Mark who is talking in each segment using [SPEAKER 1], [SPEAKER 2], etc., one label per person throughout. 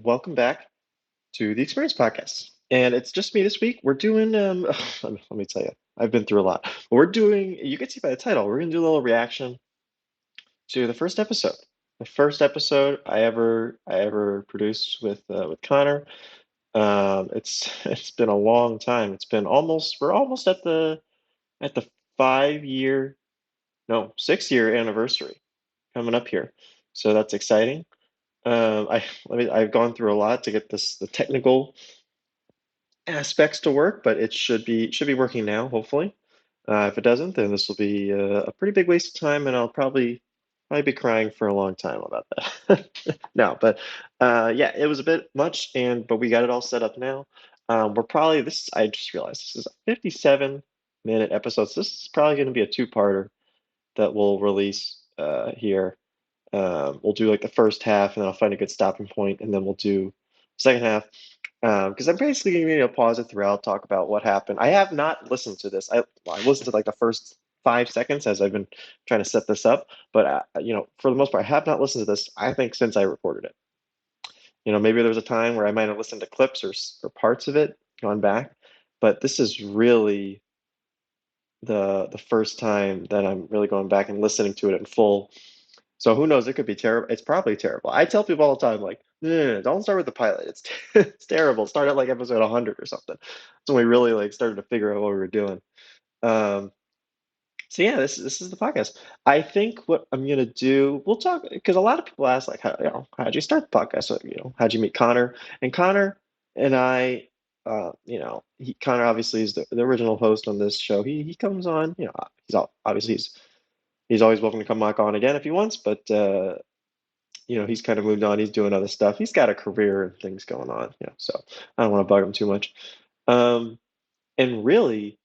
[SPEAKER 1] welcome back to the Experience Podcast. And it's just me this week. We're doing, let me tell you, I've been through a lot. We're doing, you can see by the title, we're going to do a little reaction to the first episode. The first episode I ever produced with Connor. It's been a long time. We're almost at the 5 year, no, 6 year anniversary coming up here. So that's exciting. I've gone through a lot to get the technical aspects to work, but it should be working now, hopefully. If it doesn't, then this will be a pretty big waste of time, and I'll probably be crying for a long time about that. No, but yeah, it was a bit much, but we got it all set up now. We're probably this. I just realized this is a 57-minute episode, so this is probably going to be a two-parter that we'll release here. We'll do like the first half, and then I'll find a good stopping point, and then we'll do second half. Because I'm basically going to pause it throughout, talk about what happened. I have not listened to this. I listened to like the first 5 seconds as I've been trying to set this up, but for the most part, I have not listened to this. I think since I recorded it. Maybe there was a time where I might have listened to clips or parts of it, gone back, but this is really the first time that I'm really going back and listening to it in full. So who knows? It could be terrible. It's probably terrible. I tell people all the time, like, no, don't start with the pilot. It's it's terrible. Start at like episode 100 or something. So we really like started to figure out what we were doing. Um, so yeah, this is the podcast. I think what I'm gonna do, we'll talk because a lot of people ask like, how'd you start the podcast? So, how'd you meet Connor? And Connor and I, Connor obviously is the original host on this show. He comes on, obviously he's always welcome to come back on again if he wants, but he's kind of moved on. He's doing other stuff. He's got a career and things going on, so I don't want to bug him too much. Um, and really,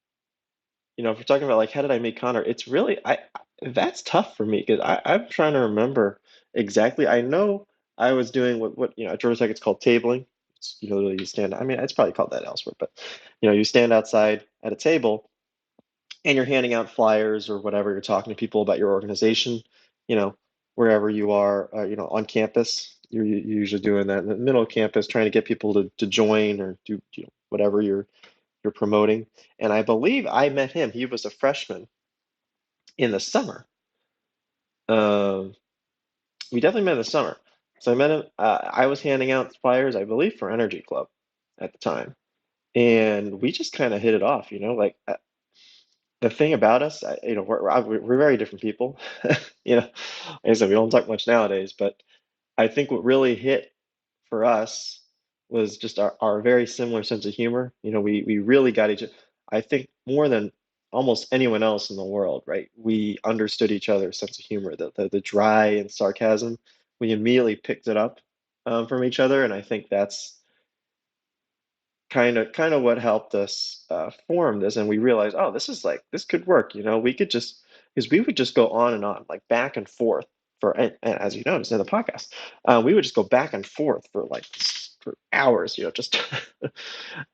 [SPEAKER 1] if we're talking about like how did I meet Connor, it's really that's tough for me because I'm trying to remember exactly. I know I was doing what at Georgia Tech it's called tabling. It's, literally you stand. I mean, it's probably called that elsewhere, but you stand outside at a table and you're handing out flyers or whatever. You're talking to people about your organization, you know, wherever you are, on campus. You're usually doing that in the middle of campus, trying to get people to join or do whatever you're promoting. And I believe I met him. He was a freshman in the summer. Um, we definitely met in the summer. So I met him. I was handing out flyers, I believe, for Energy Club at the time, and we just kind of hit it off. The thing about us, we're very different people. Like I said, we don't talk much nowadays, but I think what really hit for us was just our very similar sense of humor. We really got I think more than almost anyone else in the world, right? We understood each other's sense of humor, the dry and sarcasm. We immediately picked it up from each other, and I think that's kind of what helped us form this. And we realized, oh, this could work. We could just because we would just go on and on, like back and forth and as you noticed in the podcast, we would just go back and forth for hours, just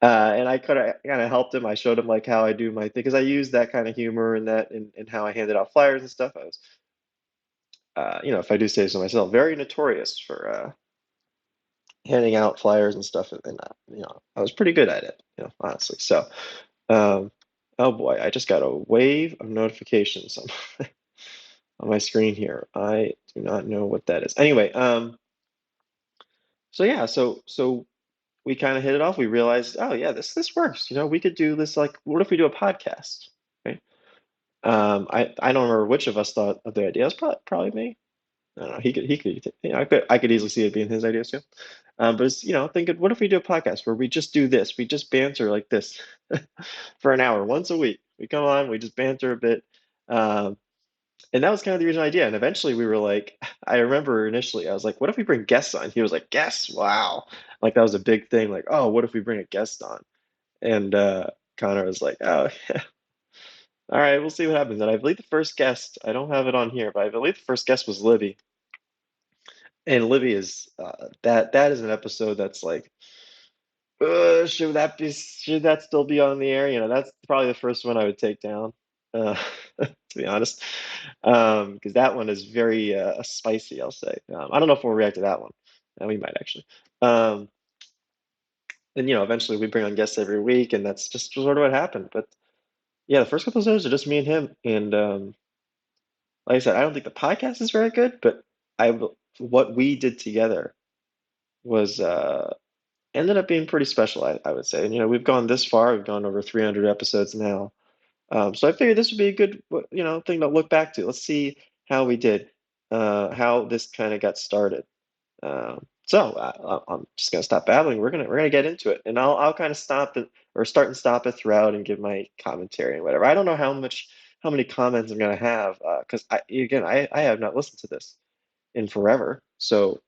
[SPEAKER 1] and I could have kind of helped him. I showed him like how I do my thing because I use that kind of humor and that and how I handed out flyers and stuff. I was if I do say so myself, very notorious for handing out flyers and stuff, and I was pretty good at it, honestly. So, um, oh boy, I just got a wave of notifications on my screen here. I do not know what that is. Anyway, so yeah, so we kind of hit it off. We realized, oh yeah, this works. We could do this. Like, what if we do a podcast? Right? I don't remember which of us thought of the idea. It was probably me. I don't know. He could. I could easily see it being his ideas too. But it's, thinking, what if we do a podcast where we just do this? We just banter like this for an hour once a week. We come on, we just banter a bit. Um, and that was kind of the original idea. And eventually we were like, I remember initially I was like, what if we bring guests on? He was like, guests, wow. Like that was a big thing. Like, oh, what if we bring a guest on? And Connor was like, oh, all right, we'll see what happens. And I believe the first guest, I don't have it on here, but I believe the first guest was Libby. And Libby is that is an episode that's like, should that still be on the air? That's probably the first one I would take down, to be honest, because that one is very spicy. I'll say. I don't know if we'll react to that one, and we might actually. Um, and eventually we bring on guests every week, and that's just sort of what happened. But yeah, the first couple of episodes are just me and him, and like I said, I don't think the podcast is very good, but what we did together was ended up being pretty special, I would say. And we've gone this far, we've gone over 300 episodes now. So I figured this would be a good, thing to look back to. Let's see how we did, how this kind of got started. I'm just gonna stop babbling. We're gonna get into it, and I'll kind of stop it or start and stop it throughout and give my commentary and whatever. I don't know how many comments I'm gonna have because I have not listened to this in forever, so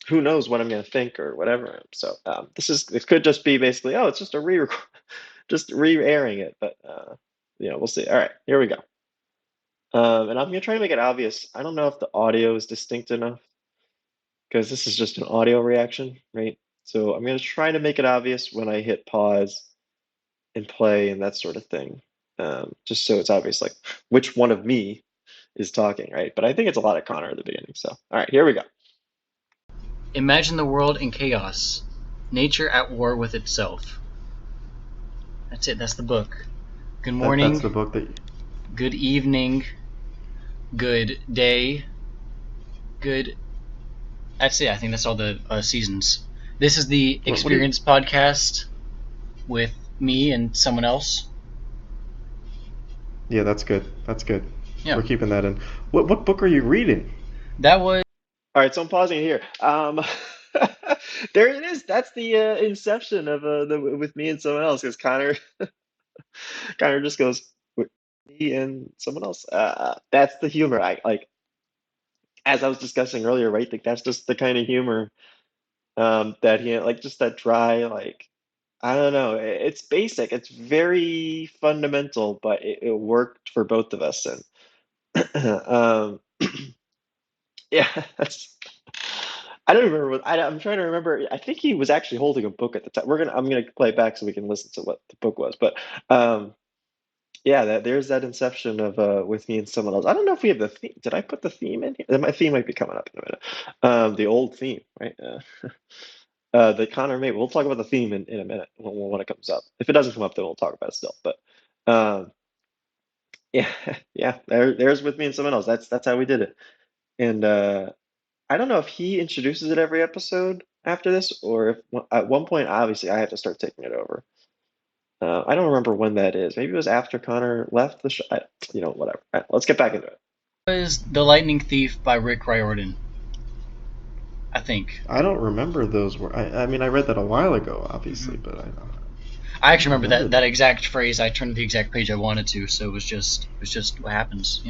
[SPEAKER 1] who knows what I'm gonna think or whatever. So this could just be basically, oh, it's just a just re-airing it, but we'll see. All right, here we go. And I'm gonna try to make it obvious. I don't know if the audio is distinct enough because this is just an audio reaction, right? So I'm going to try to make it obvious when I hit pause and play and that sort of thing, just so it's obvious, like which one of me is talking, right? But I think it's a lot of Connor at the beginning. So, all right, here we go.
[SPEAKER 2] Imagine the world in chaos, nature at war with itself. That's it. That's the book. Good morning.
[SPEAKER 3] That's the book that.
[SPEAKER 2] Good evening. Good day. Good. That's it. I think that's all the seasons. This is the Experience podcast with me and someone else.
[SPEAKER 3] Yeah, that's good. That's good.
[SPEAKER 2] Yeah.
[SPEAKER 3] We're keeping that in. What book are you reading?
[SPEAKER 2] That was.
[SPEAKER 1] All right, so I'm pausing here. There it is. That's the inception of with me and someone else, because Connor just goes with me and someone else. That's the humor. I like, as I was discussing earlier, right? Like that's just the kind of humor that he like, just that dry, like, I don't know. It's basic. It's very fundamental, but it worked for both of us. And yeah, that's. I don't remember I'm trying to remember. I think he was actually holding a book at the time. I'm gonna play it back so we can listen to what the book was. But um, yeah, there's that inception of with me and someone else. I don't know if we have the theme. Did I put the theme in here? My theme might be coming up in a minute. The old theme, right? The Connor made. We'll talk about the theme in a minute when it comes up. If it doesn't come up, then we'll talk about it still. But um, yeah, yeah. There's with me and someone else. That's how we did it. And I don't know if he introduces it every episode after this, or if at one point, obviously, I have to start taking it over. I don't remember when that is. Maybe it was after Connor left the show. Whatever. All right, let's get back into it.
[SPEAKER 2] Was The Lightning Thief by Rick Riordan. I think.
[SPEAKER 3] I don't remember those words. I mean, I read that a while ago, obviously, but
[SPEAKER 2] I actually remember that exact phrase. I turned to the exact page I wanted to, so it was just what happens,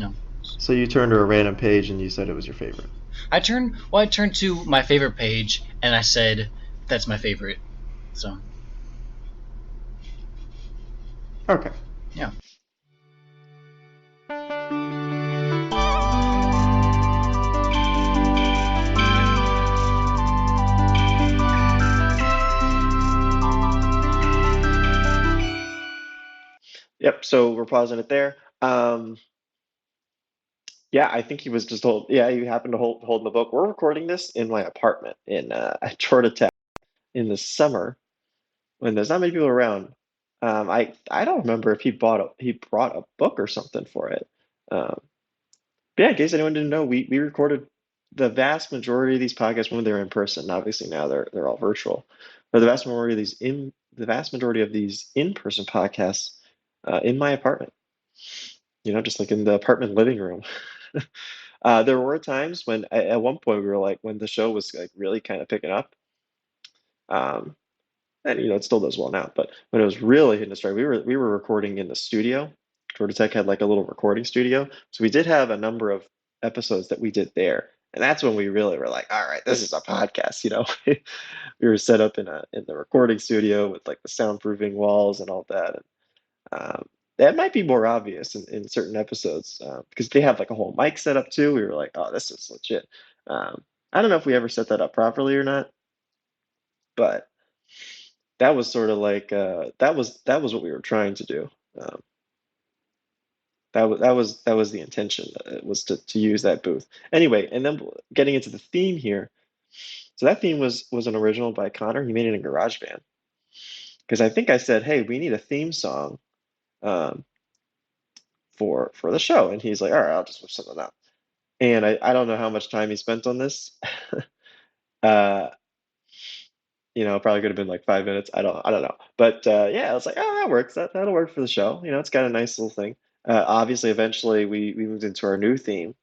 [SPEAKER 3] So you turned to a random page and you said it was your favorite.
[SPEAKER 2] I turned to my favorite page and I said that's my favorite. So.
[SPEAKER 3] Okay.
[SPEAKER 2] Yeah.
[SPEAKER 1] Yep. So we're pausing it there. Yeah, I think he was just told. Yeah, he happened to hold the book. We're recording this in my apartment in at Georgia Tech in the summer when there's not many people around. I don't remember if he brought a book or something for it. Um, but yeah, in case anyone didn't know, we recorded the vast majority of these podcasts when they're in person. Obviously now they're all virtual, but the vast majority of these in-person podcasts in my apartment. Just like in the apartment living room. There were times when at one point we were like, when the show was like really kind of picking up, um, and it still does well now, but when it was really hitting a stride, we were recording in the studio. Georgia Tech had like a little recording studio, so we did have a number of episodes that we did there, and that's when we really were like, all right, this is a podcast. We were set up in the recording studio with like the soundproofing walls and all that. Um, that might be more obvious in certain episodes because they have like a whole mic set up too. We were like, oh, this is legit. I don't know if we ever set that up properly or not, but that was sort of like that was what we were trying to do. Um, that was the intention. It was to use that booth anyway. And then getting into the theme here. So that theme was an original by Connor. He made it in GarageBand because I think I said, "Hey, we need a theme song um, for the show," and he's like, "All right, I'll just whip something up." And I don't know how much time he spent on this. uh, probably could have been like 5 minutes. I don't know. But yeah, I was like, oh, that works. That'll work for the show. It's got a nice little thing. Obviously, eventually we moved into our new theme.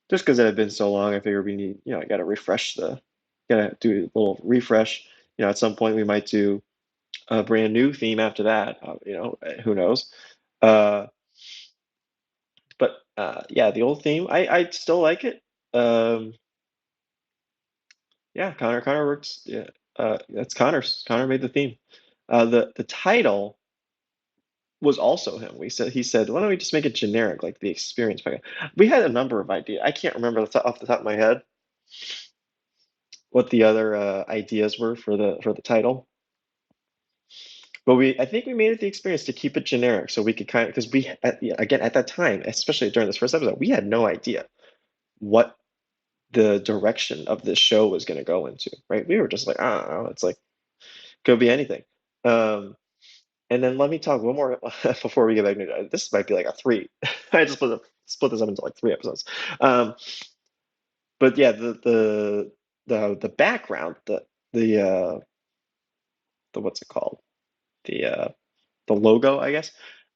[SPEAKER 1] Just because it had been so long, I figured we need, I gotta do a little refresh. At some point we might do a brand new theme after that. Who knows? Uh, but yeah, the old theme, I still like it. Um, yeah, Connor works. Yeah, that's Connor's. Connor made the theme. The title was also him. He said, why don't we just make it generic, like the experience packet? We had a number of ideas. I can't remember off the top of my head what the other ideas were for the title. But I think we made it the experience to keep it generic, so we could kind of, because again at that time, especially during this first episode, we had no idea what the direction of this show was going to go into. Right? We were just like, I don't know. It's like could be anything. Um, And then let me talk one more before we get back into it. This might be like a three. I just split this up into like 3 episodes. Um, but yeah, the background, the what's it called? The the logo, I guess.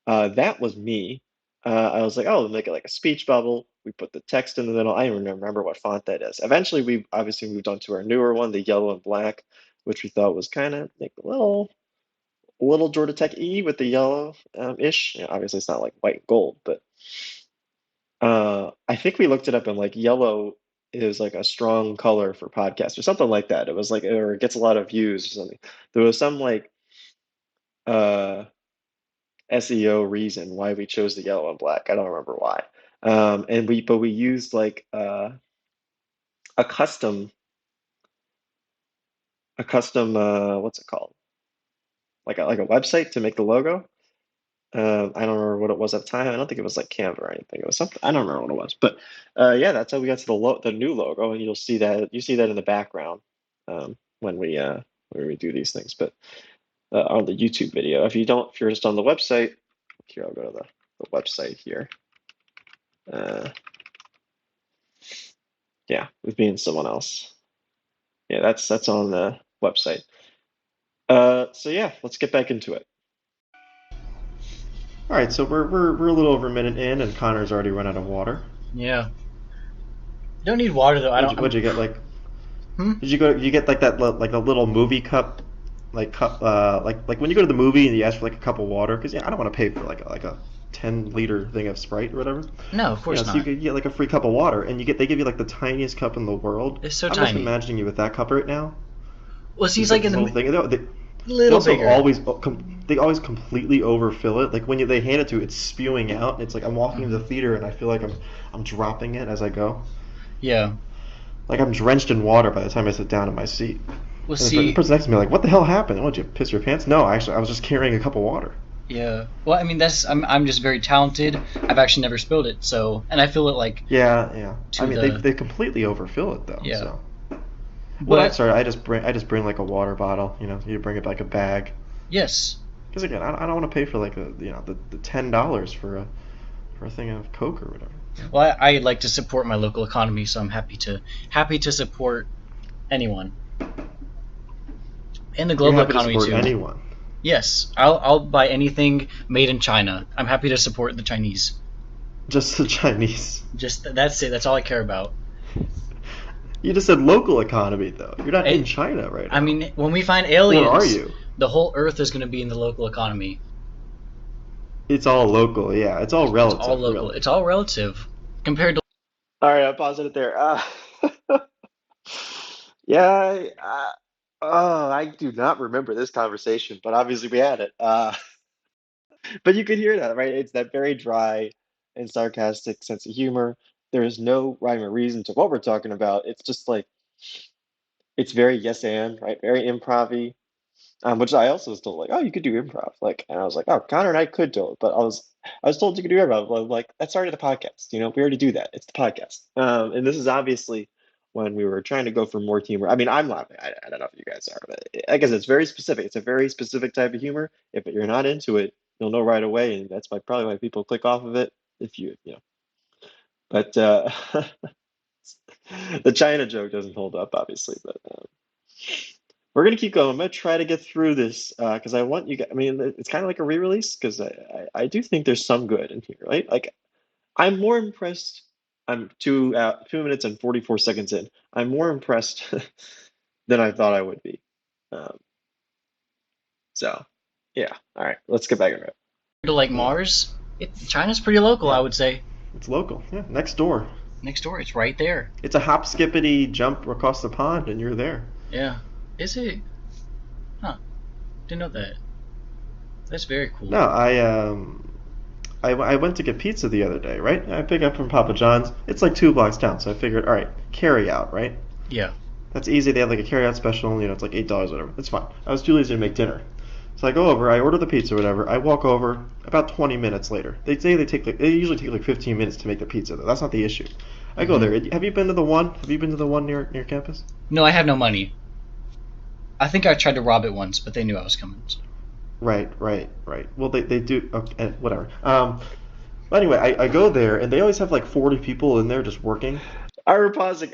[SPEAKER 1] That was me. I was like, oh, we'll make it like a speech bubble. We put the text in the middle. I don't even remember what font that is. Eventually, we obviously moved on to our newer one, the yellow and black, which we thought was kind of like a little Georgia Tech E with the yellow ish. Obviously, it's not like white and gold, but I think we looked it up and like yellow is like a strong color for podcasts or something like that. It was like, or it gets a lot of views or something. There was some like uh, SEO reason why we chose the yellow and black. I don't remember why. But we used like a custom, what's it called? Like a website to make the logo. I don't remember what it was at the time. I don't think it was like Canva or anything. It was something. I don't remember what it was. But yeah, that's how we got to the new logo, and you see that in the background when we do these things. But on the YouTube video, if you're just on the website, here I'll go to the website here. Yeah, with me and someone else. Yeah, that's on the website. So yeah, let's get back into it.
[SPEAKER 3] All right, so we're a little over a minute in, and Connor's already run out of water.
[SPEAKER 2] Yeah. Don't need water though.
[SPEAKER 3] What'd you get? Like,
[SPEAKER 2] Hmm?
[SPEAKER 3] did you get like that like a little movie cup, like cup like when you go to the movie and you ask for like a cup of water? Because yeah, I don't want to pay for like a 10-liter thing of Sprite or whatever.
[SPEAKER 2] No, of course
[SPEAKER 3] So
[SPEAKER 2] not.
[SPEAKER 3] you could get like a free cup of water, and they give you like the tiniest cup in the world.
[SPEAKER 2] It's so
[SPEAKER 3] I'm just
[SPEAKER 2] tiny.
[SPEAKER 3] imagining you with that cup right now.
[SPEAKER 2] Well, see, he's
[SPEAKER 3] Just like
[SPEAKER 2] like in
[SPEAKER 3] this
[SPEAKER 2] the
[SPEAKER 3] little thing. They
[SPEAKER 2] little
[SPEAKER 3] also
[SPEAKER 2] bigger.
[SPEAKER 3] they always completely overfill it. Like when they hand it to you, it's spewing out. And it's like I'm walking into the theater and I feel like I'm dropping it as I go.
[SPEAKER 2] Yeah.
[SPEAKER 3] Like I'm drenched in water by the time I sit down in my seat.
[SPEAKER 2] Well,
[SPEAKER 3] And the
[SPEAKER 2] see,
[SPEAKER 3] person next to me like, what the hell happened? What, did you piss your pants? No, actually, I was just carrying a cup of water.
[SPEAKER 2] yeah. Well, I mean, I'm just very talented. I've actually never spilled it, so and I feel it like
[SPEAKER 3] Yeah, yeah.
[SPEAKER 2] to
[SPEAKER 3] I mean,
[SPEAKER 2] the
[SPEAKER 3] they completely overfill it though.
[SPEAKER 2] yeah.
[SPEAKER 3] So when I
[SPEAKER 2] But
[SPEAKER 3] started, I just bring like a water bottle. You bring it like a bag.
[SPEAKER 2] yes,
[SPEAKER 3] Because again, I don't want to pay for like the $10 for a thing of Coke or whatever.
[SPEAKER 2] well, I like to support my local economy, so I'm happy to support anyone and the
[SPEAKER 3] You're
[SPEAKER 2] global
[SPEAKER 3] happy to
[SPEAKER 2] economy
[SPEAKER 3] support
[SPEAKER 2] too.
[SPEAKER 3] anyone.
[SPEAKER 2] Yes, I'll buy anything made in China. I'm happy to support the Chinese.
[SPEAKER 3] Just the Chinese.
[SPEAKER 2] Just that's it. That's all I care about.
[SPEAKER 3] You just said local economy though. You're not in
[SPEAKER 2] It,
[SPEAKER 3] China right now.
[SPEAKER 2] I mean, when we find
[SPEAKER 3] Or are
[SPEAKER 2] aliens,
[SPEAKER 3] you?
[SPEAKER 2] the whole Earth is going to be in the local economy.
[SPEAKER 3] It's all local. Yeah, it's all
[SPEAKER 2] It's all
[SPEAKER 3] relative,
[SPEAKER 2] local.
[SPEAKER 3] really.
[SPEAKER 2] It's all relative compared to.
[SPEAKER 1] All right, I'll pause it there. Yeah, I do not remember this conversation, but obviously we had it. But you could hear that, right? It's that very dry and sarcastic sense of humor. There is no rhyme or reason to what we're talking about. It's just like it's very yes and, right? Very improv-y. Which I also was told like, oh, you could do improv. Like, and I was like, oh, Connor and I could do it, but I was told you could do improv. But I'm like, that's already the podcast. We already do that. It's the podcast. And this is obviously when we were trying to go for more humor. I mean, I'm laughing. I don't know if you guys are, but I guess it's very specific. It's a very specific type of humor. If you're not into it, you'll know right away, and that's probably why people click off of it. If you know, but the China joke doesn't hold up, obviously. But we're gonna keep going. I'm gonna try to get through this because I want you guys. I mean, it's kind of like a re-release because I do think there's some good in here, right? Like I'm more impressed. I'm 2 minutes and 44 seconds in. I'm more impressed than I thought I would be. Um, so, yeah. All right, let's get back into it.
[SPEAKER 2] To like Mars, China's pretty local, I would say.
[SPEAKER 3] It's local. Yeah, next door.
[SPEAKER 2] Next door, it's right there.
[SPEAKER 3] It's a hop, skippity, jump across the pond, and you're there.
[SPEAKER 2] Yeah. Is it? Huh. Didn't know that. That's very cool.
[SPEAKER 3] No, I went to get pizza the other day, right? I pick up from Papa John's. It's like 2 blocks down, so I figured, all right, carry out, right?
[SPEAKER 2] Yeah.
[SPEAKER 3] That's easy. They have like a carry out special, it's like $8 or whatever. It's fine. I was too lazy to make dinner. So I go over, I order the pizza or whatever. I walk over about 20 minutes later. They say they usually take like 15 minutes to make the pizza though. That's not the issue. I go there. Have you been to the one? Have you been to the one near campus?
[SPEAKER 2] No, I have no money. I think I tried to rob it once, but they knew I was coming. So.
[SPEAKER 3] Right. Well, they do. Okay, whatever. But anyway, I go there, and they always have like 40 people in there just working.
[SPEAKER 1] I were pausing.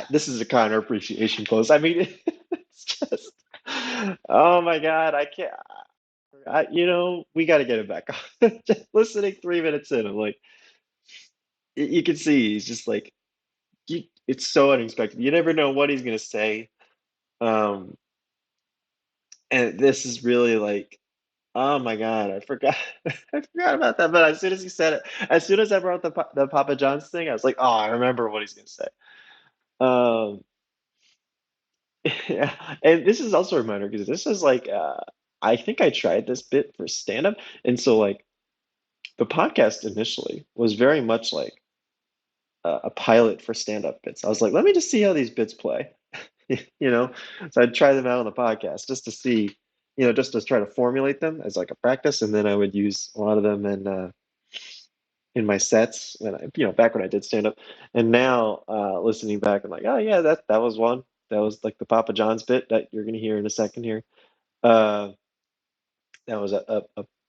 [SPEAKER 1] This is a Connor appreciation close. I mean, it's just, oh my God, I can't. We got to get it back on. Just listening 3 minutes in, I'm like, you can see he's just like, it's so unexpected. You never know what he's gonna say. Um, and this is really like, oh my God, I forgot, I forgot about that. But as soon as he said it, as soon as I brought the Papa John's thing, I was like, oh, I remember what he's gonna say. Um, yeah, and this is also a reminder because this is like, I think I tried this bit for stand up, and so like the podcast initially was very much like a pilot for stand up bits. I was like, let me just see how these bits play, So I'd try them out on the podcast just to see, just to try to formulate them as like a practice, and then I would use a lot of them in my sets when back when I did stand up. And now listening back, I'm like, oh yeah, that was one. That was like the Papa John's bit that you're gonna hear in a second here. Uh, that was a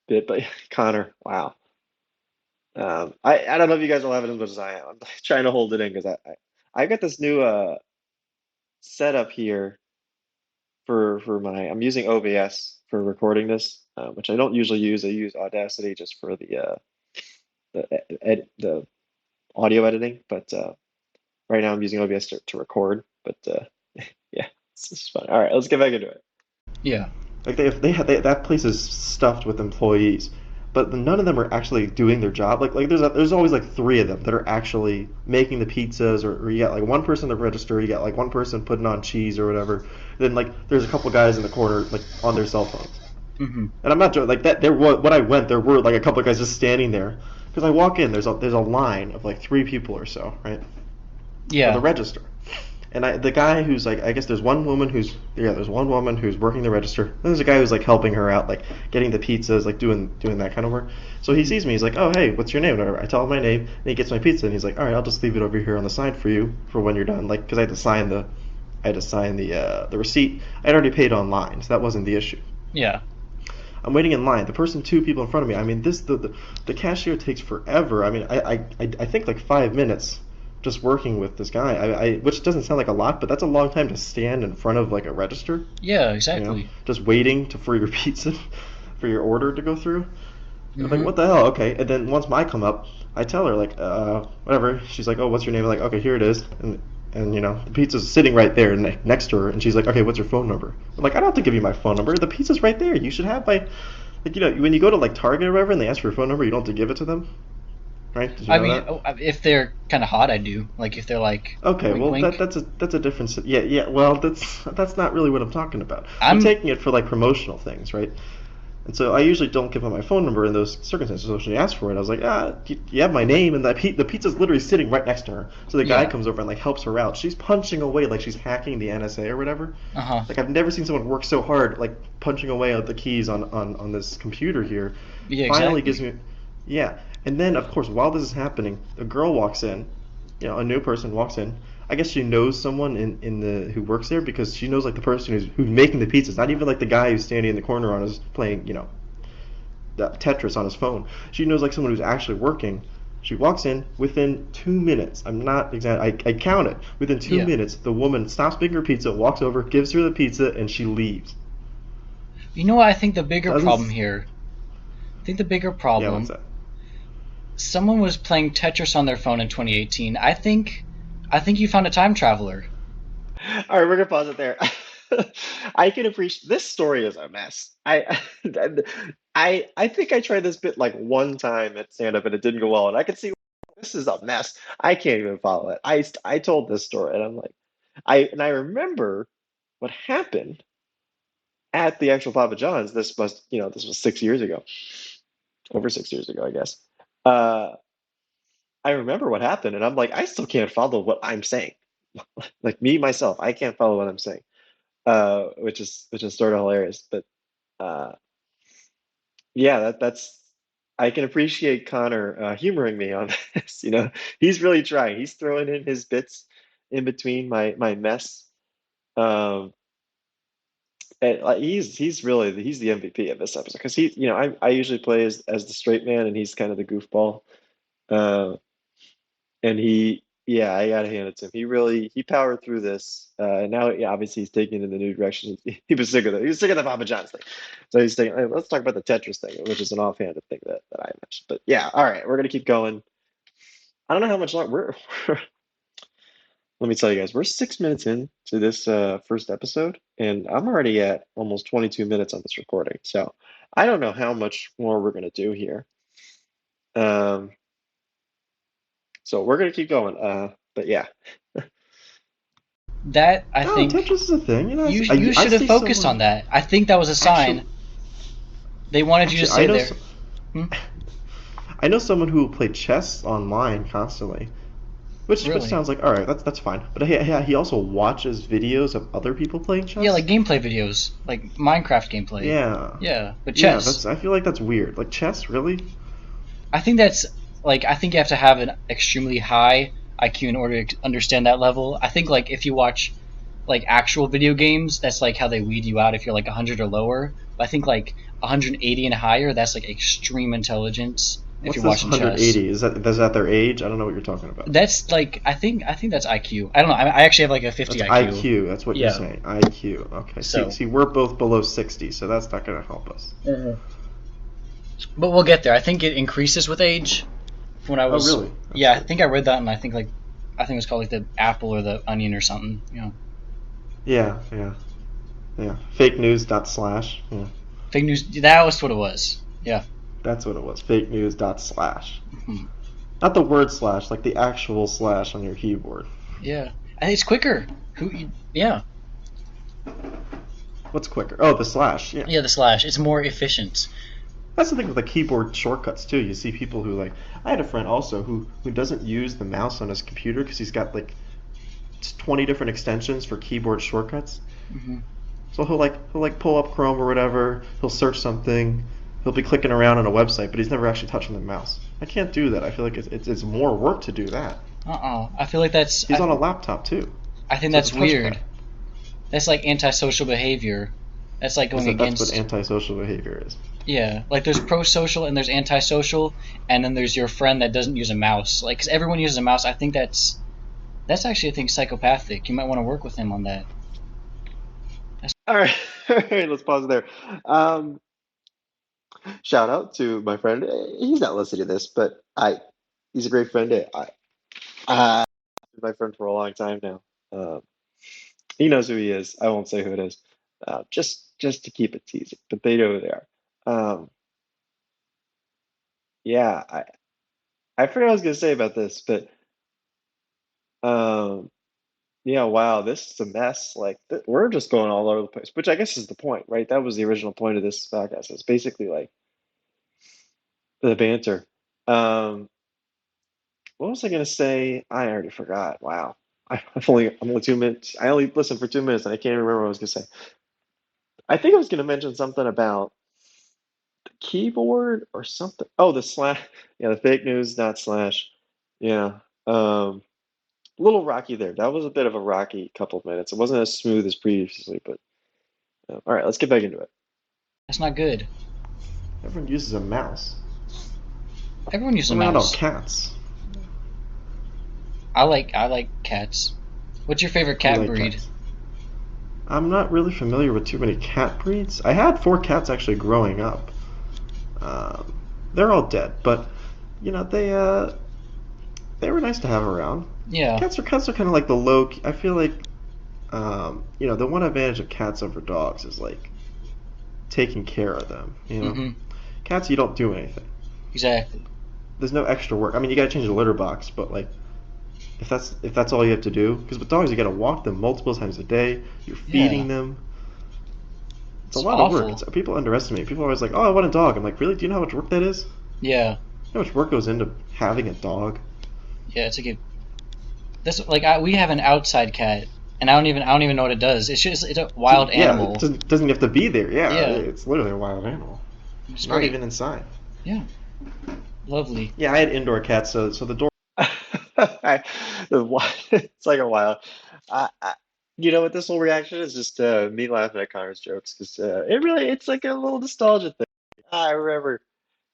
[SPEAKER 1] bit, but Connor, wow. I don't know if you guys will have it as much as I am. I'm trying to hold it in because I got this new setup here for I'm using OBS for recording this, which I don't usually use. I use Audacity just for the audio editing, but right now I'm using OBS to record. But yeah, this is fun. All right, let's get back into it.
[SPEAKER 2] Yeah,
[SPEAKER 3] like that place is stuffed with employees, but none of them are actually doing their job. Like there's always like 3 of them that are actually making the pizzas, or you got like one person at the register, you got like one person putting on cheese or whatever. Then like there's a couple guys in the corner like on their cell phones.
[SPEAKER 2] Mm-hmm.
[SPEAKER 3] And I'm not joking. Like that, when I went, there were like a couple of guys just standing there. Because I walk in, there's a line of like 3 people or so, right?
[SPEAKER 2] Yeah.
[SPEAKER 3] At the register. And the guy who's like, I guess there's one woman who's working the register. Then there's a guy who's like helping her out, like getting the pizzas, like doing that kind of work. So he sees me, he's like, oh hey, what's your name? Whatever. I tell him my name, and he gets my pizza, and he's like, all right, I'll just leave it over here on the side for you for when you're done. Like, because I had to sign the receipt. I'd already paid online, so that wasn't the issue.
[SPEAKER 2] Yeah.
[SPEAKER 3] I'm waiting in line. The person 2 people in front of me. I mean, the cashier takes forever. I mean, I think like 5 minutes just working with this guy. Which doesn't sound like a lot, but that's a long time to stand in front of like a register.
[SPEAKER 2] Yeah, exactly.
[SPEAKER 3] Just waiting for your pizza, for your order to go through.
[SPEAKER 2] Mm-hmm.
[SPEAKER 3] I'm like, what the hell? Okay. And then once mine come up, I tell her like, whatever. She's like, oh, what's your name? I'm like, okay, here it is. And the pizza's sitting right there next to her, and she's like, okay, what's your phone number? I'm like, I don't have to give you my phone number. The pizza's right there. You should have my, when you go to like Target or whatever and they ask for your phone number, you don't have to give it to them, right? Did you know that?
[SPEAKER 2] If they're kind of hot, I do. Like if they're like,
[SPEAKER 3] okay,
[SPEAKER 2] wink,
[SPEAKER 3] well
[SPEAKER 2] wink.
[SPEAKER 3] that's a difference. Yeah. Well, that's not really what I'm talking about. I'm taking it for like promotional things, right? And so I usually don't give them my phone number in those circumstances. So when she asked for it, I was like, you have my name, and the pizza's literally sitting right next to her. So the guy comes over and like helps her out. She's punching away like she's hacking the NSA or whatever.
[SPEAKER 2] Uh-huh.
[SPEAKER 3] Like I've never seen someone work so hard, like punching away at the keys on this computer here.
[SPEAKER 2] Yeah,
[SPEAKER 3] Finally
[SPEAKER 2] exactly.
[SPEAKER 3] gives me, yeah. And then of course while this is happening, a girl walks in, a new person walks in. I guess she knows someone in the who works there because she knows like the person who's making the pizzas. Not even like the guy who's standing in the corner on his playing Tetris on his phone. She knows like someone who's actually working. She walks in within 2 minutes. I'm not exact. I counted. Within two
[SPEAKER 2] Yeah.
[SPEAKER 3] minutes, the woman stops making her pizza, walks over, gives her the pizza, and she leaves.
[SPEAKER 2] You know what? I think the bigger problem
[SPEAKER 3] Doesn't
[SPEAKER 2] here. I think the bigger
[SPEAKER 3] Yeah, what's
[SPEAKER 2] problem.
[SPEAKER 3] that?
[SPEAKER 2] Someone was playing Tetris on their phone in 2018. I think you found a time traveler.
[SPEAKER 1] All right, we're gonna pause it there. I can appreciate this story is a mess. I think I tried this bit like one time at stand up and it didn't go well, and I could see this is a mess. I can't even follow it. I told this story and I'm like, I remember what happened at the actual Papa John's. This was 6 years ago, over 6 years ago, I guess. Uh, I remember what happened, and I'm like, I still can't follow what I'm saying. Like me myself, I can't follow what I'm saying, which is sort of hilarious. But uh, yeah, that's I can appreciate Connor humoring me on this. He's really trying. He's throwing in his bits in between my mess. Um, and, he's the MVP of this episode because I usually play as the straight man and he's kind of the goofball. Uh, and yeah, I gotta hand it to him. He powered through this. And now, yeah, obviously he's taking it in the new direction. He was sick of it. He was sick of the Papa John's thing. So he's thinking, "Hey, let's talk about the Tetris thing," which is an offhanded thing that I mentioned. But yeah, all right, we're gonna keep going. I don't know how much longer let me tell you guys, we're 6 minutes in to this first episode, and I'm already at almost 22 minutes on this recording. So I don't know how much more we're gonna do here. Um, so we're gonna keep going. But yeah.
[SPEAKER 2] That I
[SPEAKER 3] No,
[SPEAKER 2] think
[SPEAKER 3] Tetris is a thing.
[SPEAKER 2] you
[SPEAKER 3] I
[SPEAKER 2] should have
[SPEAKER 3] see
[SPEAKER 2] focused
[SPEAKER 3] someone
[SPEAKER 2] on that. I think that was a
[SPEAKER 3] actually.
[SPEAKER 2] sign they wanted you to
[SPEAKER 3] Actually, I
[SPEAKER 2] stay
[SPEAKER 3] know.
[SPEAKER 2] there. Hmm?
[SPEAKER 3] I know someone who will play chess online constantly, which
[SPEAKER 2] Really?
[SPEAKER 3] sounds like all right. That's fine. But he also watches videos of other people playing
[SPEAKER 2] Yeah,
[SPEAKER 3] chess.
[SPEAKER 2] like gameplay videos, like Minecraft gameplay.
[SPEAKER 3] Yeah,
[SPEAKER 2] Yeah, but
[SPEAKER 3] yeah.
[SPEAKER 2] chess.
[SPEAKER 3] That's I feel like that's weird. Like chess, really?
[SPEAKER 2] I think you have to have an extremely high IQ in order to understand that level. I think like if you watch like actual video games, that's like how they weed you out if you're like 100 or lower. But I think like 180 and higher, that's like extreme intelligence if
[SPEAKER 3] What's
[SPEAKER 2] you're
[SPEAKER 3] this
[SPEAKER 2] watching chess.
[SPEAKER 3] 180? Is that their age? I don't know what you're talking about.
[SPEAKER 2] That's like I think that's IQ. I don't know. I actually have like a 50
[SPEAKER 3] That's
[SPEAKER 2] IQ.
[SPEAKER 3] IQ. That's what you're
[SPEAKER 2] Yeah.
[SPEAKER 3] saying. IQ. Okay. See,
[SPEAKER 2] So,
[SPEAKER 3] see, we're both below 60, so that's not gonna help us.
[SPEAKER 2] but we'll get there. I think it increases with age. When I
[SPEAKER 3] Oh,
[SPEAKER 2] was,
[SPEAKER 3] really? That's
[SPEAKER 2] yeah, I
[SPEAKER 3] good.
[SPEAKER 2] think I read that, and I think it was called like the apple or the onion or something.
[SPEAKER 3] Yeah, yeah, yeah. Fake news dot slash. Yeah,
[SPEAKER 2] Fake news. That was what it was. Yeah.
[SPEAKER 3] that's what it was. Fake news dot slash.
[SPEAKER 2] Hmm.
[SPEAKER 3] Not the word slash, like the actual slash on your keyboard.
[SPEAKER 2] Yeah. I think it's quicker. Yeah.
[SPEAKER 3] What's quicker? Oh, the slash. Yeah.
[SPEAKER 2] Yeah, the slash. It's more efficient.
[SPEAKER 3] That's the thing with the keyboard shortcuts too. You see people who like. I had a friend also who doesn't use the mouse on his computer because he's got like 20 different extensions for keyboard shortcuts.
[SPEAKER 2] Hmm.
[SPEAKER 3] So he'll pull up Chrome or whatever. He'll search something. He'll be clicking around on a website, but he's never actually touching the mouse. I can't do that. I feel like it's more work to do that.
[SPEAKER 2] I feel like that's.
[SPEAKER 3] He's on a laptop too,
[SPEAKER 2] I think
[SPEAKER 3] so it's
[SPEAKER 2] that's
[SPEAKER 3] a
[SPEAKER 2] weird.
[SPEAKER 3] touchpad.
[SPEAKER 2] That's like antisocial behavior. That's like going
[SPEAKER 3] That's what
[SPEAKER 2] against.
[SPEAKER 3] antisocial behavior is.
[SPEAKER 2] Yeah, like there's pro-social and there's antisocial, and then there's your friend that doesn't use a mouse. Like, 'cause everyone uses a mouse. I think that's actually I think psychopathic. You might want to work with him on that.
[SPEAKER 1] All right, all right, let's pause there. Um, Shout out to my friend. He's not listening to this, but he's a great friend. Been my friend for a long time now. Um, he knows who he is. I won't say who it is, just to keep it teasing, but they know who they are. Yeah, I forgot what I was gonna say about this, but um, yeah, wow, this is a mess. Like we're just going all over the place, which I guess is the point, right? That was the original point of this podcast. It's basically like the banter. Um, what was I gonna say? I already forgot. Wow. I'm only 2 minutes. I only listened for 2 minutes and I can't even remember what I was gonna say. I think I was gonna mention something about the keyboard or something. Oh, the slash. Yeah, the fake news, not slash. Yeah. Um, a little rocky there. That was a bit of a rocky couple of minutes. It wasn't as smooth as previously, but all right, let's get back into it.
[SPEAKER 2] That's not good.
[SPEAKER 3] Everyone uses a mouse.
[SPEAKER 2] Everyone uses a
[SPEAKER 3] Around all
[SPEAKER 2] mouse.
[SPEAKER 3] cats.
[SPEAKER 2] I like cats. What's your favorite cat
[SPEAKER 3] like
[SPEAKER 2] breed?
[SPEAKER 3] cats. I'm not really familiar with too many cat breeds. I had 4 cats actually growing up. They're all dead, but you know they were nice to have around.
[SPEAKER 2] Yeah.
[SPEAKER 3] Cats are kind of like the low. I feel like you know the one advantage of cats over dogs is like taking care of them. You know,
[SPEAKER 2] Mm-hmm.
[SPEAKER 3] cats you don't do anything.
[SPEAKER 2] Exactly.
[SPEAKER 3] There's no extra work. I mean, you gotta change the litter box, but like if that's all you have to do, because with dogs you gotta walk them multiple times a day. You're feeding
[SPEAKER 2] Yeah.
[SPEAKER 3] them. It's a
[SPEAKER 2] It's
[SPEAKER 3] lot of work.
[SPEAKER 2] awful.
[SPEAKER 3] People underestimate. People are always like, "Oh, I want a dog." I'm like, "Really? Do you know how much work that is?
[SPEAKER 2] Yeah.
[SPEAKER 3] You know how much work goes into having a dog?"
[SPEAKER 2] Yeah. It's like a. That's like we have an outside cat, and I don't even know what it does. It's a wild
[SPEAKER 3] Yeah,
[SPEAKER 2] animal.
[SPEAKER 3] it doesn't have to be there. Yeah,
[SPEAKER 2] Yeah.
[SPEAKER 3] it's literally a wild animal.
[SPEAKER 2] It's
[SPEAKER 3] Not
[SPEAKER 2] great.
[SPEAKER 3] even inside.
[SPEAKER 2] Yeah. Lovely.
[SPEAKER 3] Yeah, I had indoor cats, so the door.
[SPEAKER 1] It's like a while. I, you know what? This whole reaction is just me laughing at Connor's jokes because it's like a little nostalgia thing. I remember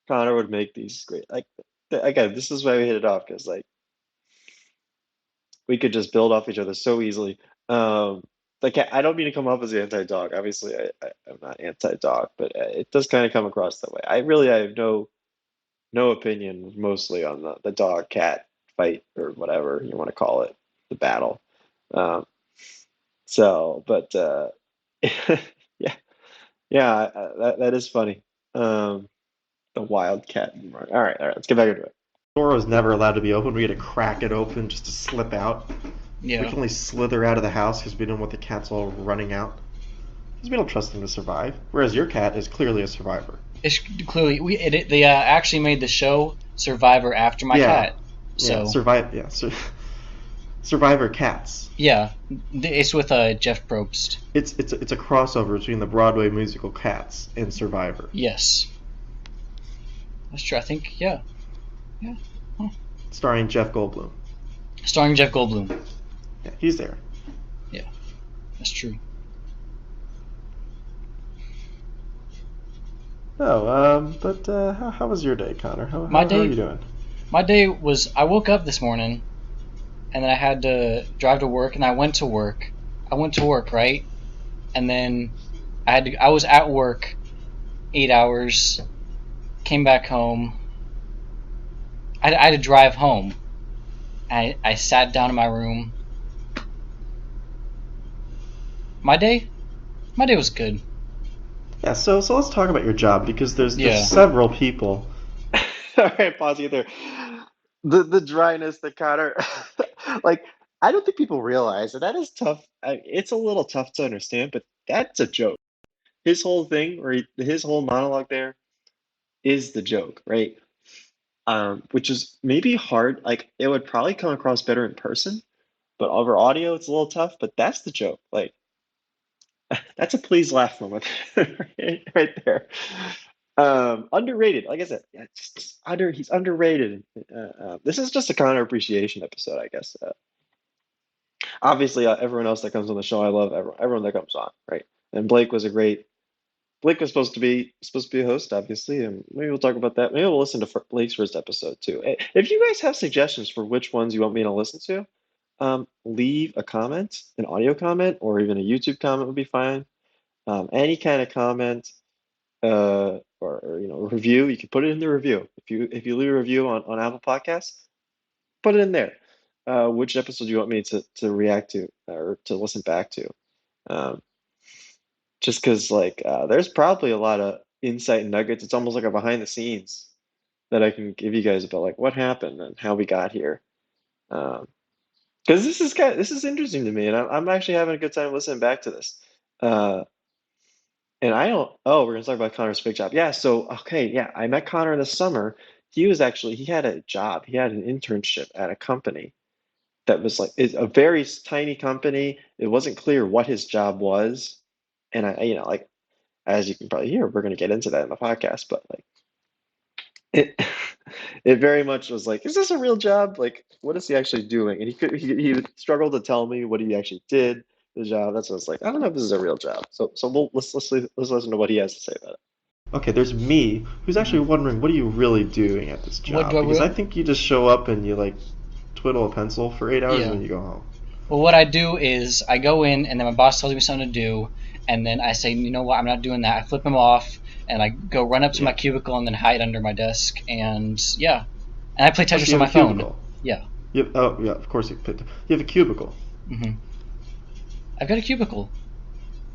[SPEAKER 1] Connor would make these great like again. This is why we hit it off because like we could just build off each other so easily. Like I don't mean to come off as anti-dog. Obviously, I'm not anti-dog, but it does kind of come across that way. I have no opinion mostly on the dog cat fight or whatever you want to call it, the battle. Um, but yeah, yeah, that is funny. The wildcat. All right, let's get back into it.
[SPEAKER 3] Door was never allowed to be open. We had to crack it open just to slip out. We
[SPEAKER 2] Yeah.
[SPEAKER 3] could only slither out of the house because we didn't want the cats all running out. Because we don't trust them to survive. Whereas your cat is clearly a survivor.
[SPEAKER 2] It's clearly they actually made the show Survivor after my cat. So
[SPEAKER 3] Survivor cats.
[SPEAKER 2] yeah, it's with Jeff Probst.
[SPEAKER 3] It's a crossover between the Broadway musical Cats and Survivor.
[SPEAKER 2] Yes, that's true. I think yeah.
[SPEAKER 3] Starring Jeff Goldblum.
[SPEAKER 2] Starring Jeff Goldblum.
[SPEAKER 3] Yeah, he's there.
[SPEAKER 2] Yeah, that's true.
[SPEAKER 3] Oh, but how was your day, Connor? How
[SPEAKER 2] My
[SPEAKER 3] are
[SPEAKER 2] day-
[SPEAKER 3] you doing?
[SPEAKER 2] My day was I woke up this morning, and then I had to drive to work, and I went to work. I went to work, right, and then I was at work 8 hours. Came back home. I had to drive home. I sat down in my room. My day was good.
[SPEAKER 3] Yeah, so let's talk about your job because
[SPEAKER 2] Yeah.
[SPEAKER 3] there's several people.
[SPEAKER 1] All right, pause you there. The dryness that Connor, like, I don't think people realize that that is tough. It's a little tough to understand, but that's a joke. His whole thing, or his whole monologue there, is the joke, right? Which is maybe hard. Like, it would probably come across better in person, but over audio, it's a little tough. But that's the joke. Like, that's a please laugh moment right there. Underrated. Like I said, yeah, he's underrated. This is just a Connor appreciation episode, I guess. Obviously, everyone else that comes on the show, I love everyone that comes on, right? And Blake was supposed to be a host, obviously, and maybe we'll talk about that. Maybe we'll listen to Blake's first episode too. If you guys have suggestions for which ones you want me to listen to, leave a comment, an audio comment, or even a YouTube comment would be fine. Any kind of comment, or review, you can put it in the review. If you leave a review on Apple Podcasts, put it in there. Which episode do you want me to react to or to listen back to? Just because there's probably a lot of insight nuggets. It's almost like a behind the scenes that I can give you guys about like what happened and how we got here. Because this is interesting to me, and I'm actually having a good time listening back to this. And I don't. Oh, we're gonna talk about Connor's fake job. Yeah. So okay. Yeah, I met Connor in the summer. He had a job. He had an internship at a company that was like it's a very tiny company. It wasn't clear what his job was, and like as you can probably hear, we're gonna get into that in the podcast. But like it, it very much was like, is this a real job? Like, what is he actually doing? And he struggled to tell me what he actually did the job. That's what I was like, I don't know if this is a real job. So let's listen to what he has to say about it.
[SPEAKER 3] Okay, there's me, who's actually wondering, what are you really doing at this
[SPEAKER 2] What
[SPEAKER 3] job?
[SPEAKER 2] do I
[SPEAKER 3] Because I
[SPEAKER 2] really-
[SPEAKER 3] think you just show up and you like twiddle a pencil for 8 hours
[SPEAKER 2] Yeah.
[SPEAKER 3] and then you go home.
[SPEAKER 2] Well, what I do is I go in, and then my boss tells me something to do, and then I say, you know what, I'm not doing that. I flip him off, and I go run up to my
[SPEAKER 3] Yeah.
[SPEAKER 2] cubicle and then hide under my desk, and yeah. And I play
[SPEAKER 3] So
[SPEAKER 2] Tetris
[SPEAKER 3] you
[SPEAKER 2] on my
[SPEAKER 3] have a
[SPEAKER 2] phone.
[SPEAKER 3] cubicle.
[SPEAKER 2] Yeah.
[SPEAKER 3] Oh yeah, of course you have a cubicle.
[SPEAKER 2] hmm I've got a cubicle.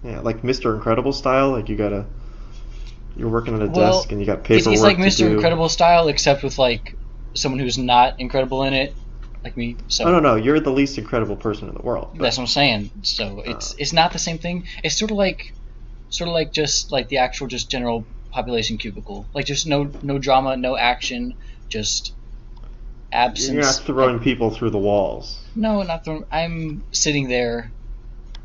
[SPEAKER 3] Yeah, like Mr. Incredible style. Like you're working at a
[SPEAKER 2] Well,
[SPEAKER 3] desk and you got paperwork
[SPEAKER 2] it's like
[SPEAKER 3] to
[SPEAKER 2] Mr.
[SPEAKER 3] do.
[SPEAKER 2] Incredible style, except with like someone who's not incredible in it, like me. So
[SPEAKER 3] Oh no, you're the least incredible person in the world. But,
[SPEAKER 2] that's what I'm saying. So it's not the same thing. It's sort of like just like the actual just general population cubicle. Like just no drama, no action, just absence.
[SPEAKER 3] you're not throwing people through the walls.
[SPEAKER 2] No, not throwing. I'm sitting there.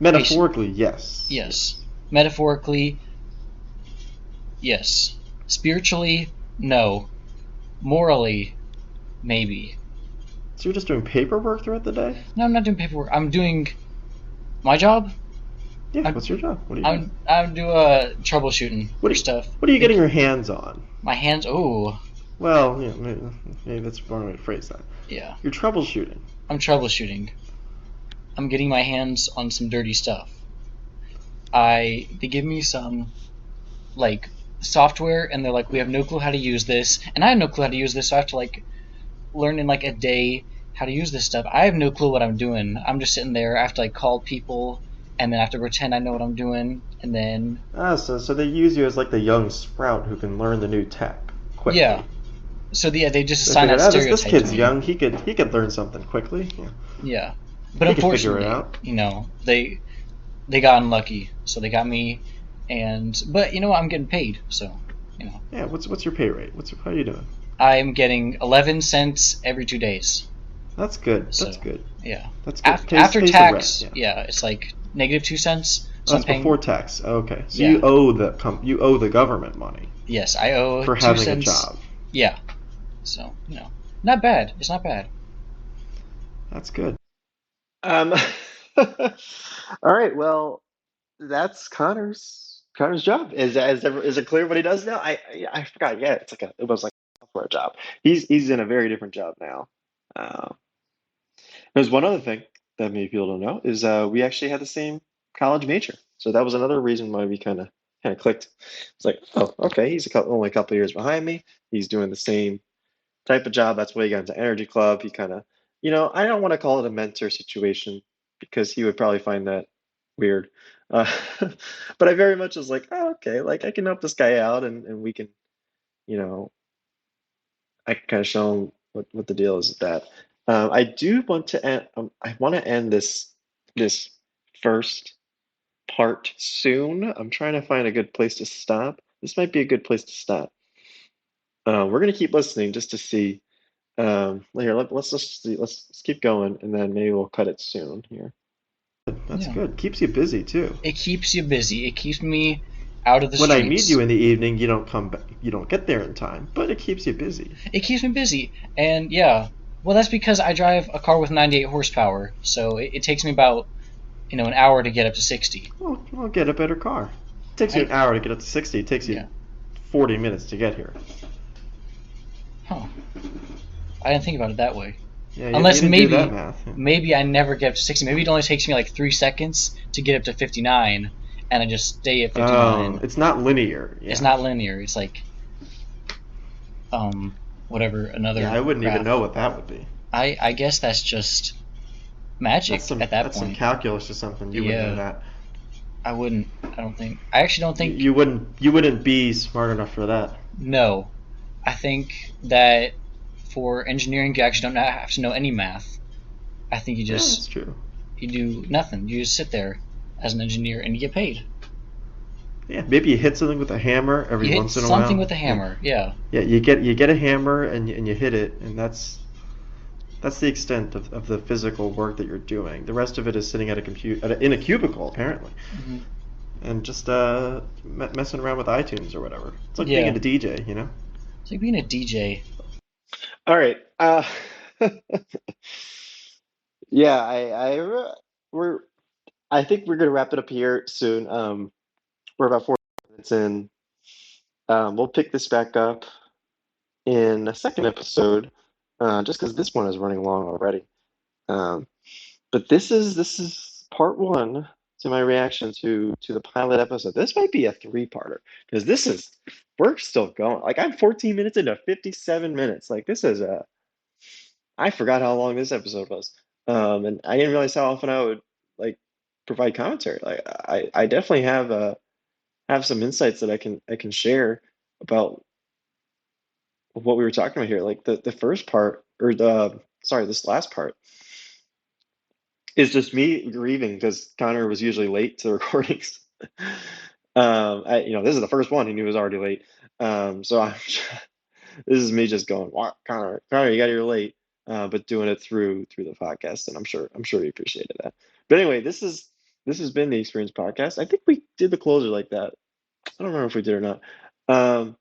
[SPEAKER 3] Metaphorically, yes.
[SPEAKER 2] Yes. Metaphorically, yes. Spiritually, no. Morally, maybe.
[SPEAKER 3] So you're just doing paperwork throughout the day?
[SPEAKER 2] No, I'm not doing paperwork. I'm doing my job.
[SPEAKER 3] Yeah. What's your job? What are you doing?
[SPEAKER 2] I'm doing troubleshooting for stuff.
[SPEAKER 3] What are you getting your hands on?
[SPEAKER 2] My hands. Oh,
[SPEAKER 3] Well, yeah, maybe that's the wrong way to phrase that.
[SPEAKER 2] yeah.
[SPEAKER 3] You're troubleshooting.
[SPEAKER 2] I'm troubleshooting. I'm getting my hands on some dirty stuff. They give me some like software, and they're like, we have no clue how to use this, and I have no clue how to use this, so I have to like learn in like a day how to use this stuff. I have no clue what I'm doing. I'm just sitting there. I have to like call people, and then I have to pretend I know what I'm doing, and then
[SPEAKER 3] So they use you as like the young sprout who can learn the new tech quickly.
[SPEAKER 2] yeah. So they just
[SPEAKER 3] They
[SPEAKER 2] assign
[SPEAKER 3] figured,
[SPEAKER 2] that
[SPEAKER 3] this
[SPEAKER 2] stereotype.
[SPEAKER 3] kid's
[SPEAKER 2] to me.
[SPEAKER 3] young. He could learn something quickly. Yeah.
[SPEAKER 2] Yeah, but
[SPEAKER 3] He could figure
[SPEAKER 2] unfortunately,
[SPEAKER 3] it out.
[SPEAKER 2] you know, they got unlucky, so they got me. But you know what? I'm getting paid, so you know.
[SPEAKER 3] Yeah. What's your pay rate? How are you doing?
[SPEAKER 2] I'm getting 11 cents every 2 days.
[SPEAKER 3] That's good.
[SPEAKER 2] So,
[SPEAKER 3] That's good.
[SPEAKER 2] Yeah.
[SPEAKER 3] That's good.
[SPEAKER 2] After
[SPEAKER 3] Pays the
[SPEAKER 2] tax,
[SPEAKER 3] rent,
[SPEAKER 2] yeah, it's like -2 cents. So
[SPEAKER 3] Oh,
[SPEAKER 2] I'm
[SPEAKER 3] that's
[SPEAKER 2] paying.
[SPEAKER 3] before tax. Oh, okay. So
[SPEAKER 2] Yeah.
[SPEAKER 3] you owe the government money
[SPEAKER 2] Yes, I owe
[SPEAKER 3] for
[SPEAKER 2] 2
[SPEAKER 3] having
[SPEAKER 2] cents.
[SPEAKER 3] a job.
[SPEAKER 2] Yeah. So not bad. It's not bad.
[SPEAKER 3] That's good.
[SPEAKER 1] All right. Well, that's Connor's job. Is it clear what he does now? I forgot. Yeah, it was like a software job. He's in a very different job now. There's one other thing that maybe people don't know is we actually had the same college major. So that was another reason why we kind of clicked. It's like, oh, okay, he's only a couple years behind me. He's doing the same type of job. That's why he got into Energy Club. He kind of, I don't want to call it a mentor situation because he would probably find that weird. Uh, but I very much was like, oh, okay, like I can help this guy out, and we can, I can kind of show him what the deal is with that. I do want to end. I want to end this first part soon. I'm trying to find a good place to stop. This might be a good place to stop. We're gonna keep listening just to see. Here, let's just see. Let's keep going, and then maybe we'll cut it soon here.
[SPEAKER 3] That's
[SPEAKER 2] Yeah.
[SPEAKER 3] good. Keeps you busy too.
[SPEAKER 2] It keeps you busy. It keeps me out of the
[SPEAKER 3] When
[SPEAKER 2] streets.
[SPEAKER 3] I meet you in the evening, you don't come back. You don't get there in time, but it keeps you busy.
[SPEAKER 2] It keeps me busy, and yeah. Well, that's because I drive a car with 98 horsepower, so it takes me about an hour to get up to 60.
[SPEAKER 3] Well, I'll get a better car. It takes you an hour to get up to 60. It takes you
[SPEAKER 2] Yeah.
[SPEAKER 3] 40 minutes to get here.
[SPEAKER 2] Huh. I didn't think about it that way.
[SPEAKER 3] Yeah,
[SPEAKER 2] Unless
[SPEAKER 3] you didn't
[SPEAKER 2] maybe
[SPEAKER 3] do that math. Yeah.
[SPEAKER 2] maybe I never get up to 60. Maybe it only takes me like 3 seconds to get up to 59, and I just stay at 59.
[SPEAKER 3] It's not linear. Yeah.
[SPEAKER 2] It's not linear. It's like whatever another.
[SPEAKER 3] Yeah, I wouldn't
[SPEAKER 2] graph.
[SPEAKER 3] even know what that would be.
[SPEAKER 2] I guess that's just magic at that
[SPEAKER 3] that's
[SPEAKER 2] point.
[SPEAKER 3] some calculus or something. You wouldn't know that.
[SPEAKER 2] I wouldn't. I don't think. I actually don't think.
[SPEAKER 3] You wouldn't be smart enough for that.
[SPEAKER 2] No, I think that for engineering, you actually don't have to know any math. I think you
[SPEAKER 3] Yeah,
[SPEAKER 2] just
[SPEAKER 3] that's true.
[SPEAKER 2] you do nothing. You just sit there as an engineer and you get paid.
[SPEAKER 3] Yeah, maybe you hit something with a hammer every
[SPEAKER 2] You hit
[SPEAKER 3] once in a while.
[SPEAKER 2] something with a hammer. Yeah.
[SPEAKER 3] Yeah, you get a hammer and you hit it, and that's the extent of the physical work that you're doing. The rest of it is sitting at in a cubicle apparently,
[SPEAKER 2] Mm-hmm.
[SPEAKER 3] and just messing around with iTunes or whatever. It's like
[SPEAKER 2] Yeah.
[SPEAKER 3] being a DJ, you know.
[SPEAKER 2] It's like being a DJ.
[SPEAKER 1] All right. Yeah, we're I think we're gonna wrap it up here soon. We're about 40 minutes in. We'll pick this back up in a second episode, just because this one is running long already. Um, but this is part one to my reaction to the pilot episode. This might be a three-parter because we're still going. Like I'm 14 minutes into 57 minutes. Like this is a I forgot how long this episode was. And I didn't realize how often I would like provide commentary. Like I definitely have some insights that I can share about what we were talking about here. Like the first part or the sorry, this last part is just me grieving because Connor was usually late to the recordings. This is the first one he knew was already late. So I'm this is me just going, wow, Connor, you got here late, but doing it through the podcast, and I'm sure he appreciated that. But anyway, this has been the Experience Podcast. I think we did the closer like that. I don't remember if we did or not. Um,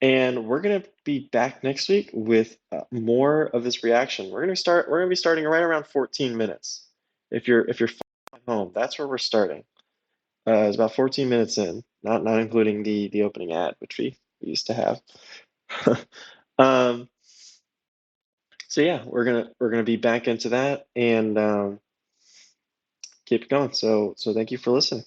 [SPEAKER 1] and we're gonna be back next week with more of this reaction. We're gonna be starting right around 14 minutes. If you're at home, that's where we're starting. It's about 14 minutes in, not including the opening ad, which we used to have. um, so yeah, we're gonna be back into that and keep it going. So thank you for listening.